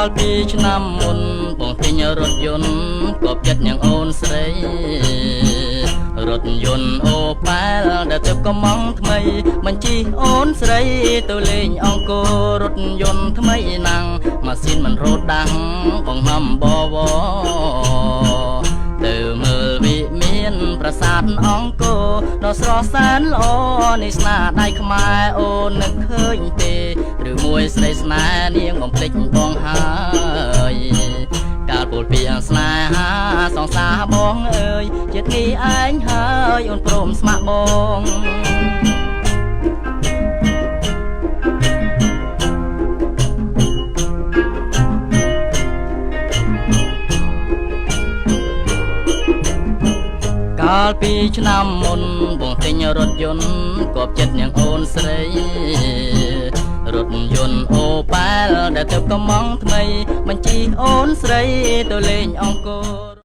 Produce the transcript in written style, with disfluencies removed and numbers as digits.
លពីឆ្នាំមុនបងទិញរថយន្តក៏ចិត្តយ៉ាងអូនស្រីរថយន្តអូប៉ែលដែលទៅកំងថ្មីបញ្ជីអូនស្រីទៅលេងអង្គររថយន្តថ្មីណាំងម៉ាស៊ីនមិនរត់ដាំងបង្ហំបវទៅមើលវិមានប្រាសាទអង្គរដ៏ស្រស់សែនល្អនេះស្នាដៃខ្មែរអូននឹកឃើញទេឬមួយស្រីស្នេហ៍នាងបំភ្លេចបងហើយកាលពលពីស្នេហាសងសាបងអើយជាតិនេះឯងហើយអូនព្រមស្ម័គ្របងកាលពីឆ្នាំមុនបងទិញរថយន្តគប់ចិត្តយ៉ាងអូនស្រីរថយន្តអូប៉ែលដែលទៅកំងថ្មីបញ្ជីអូនស្រីទៅលេងអង្គរ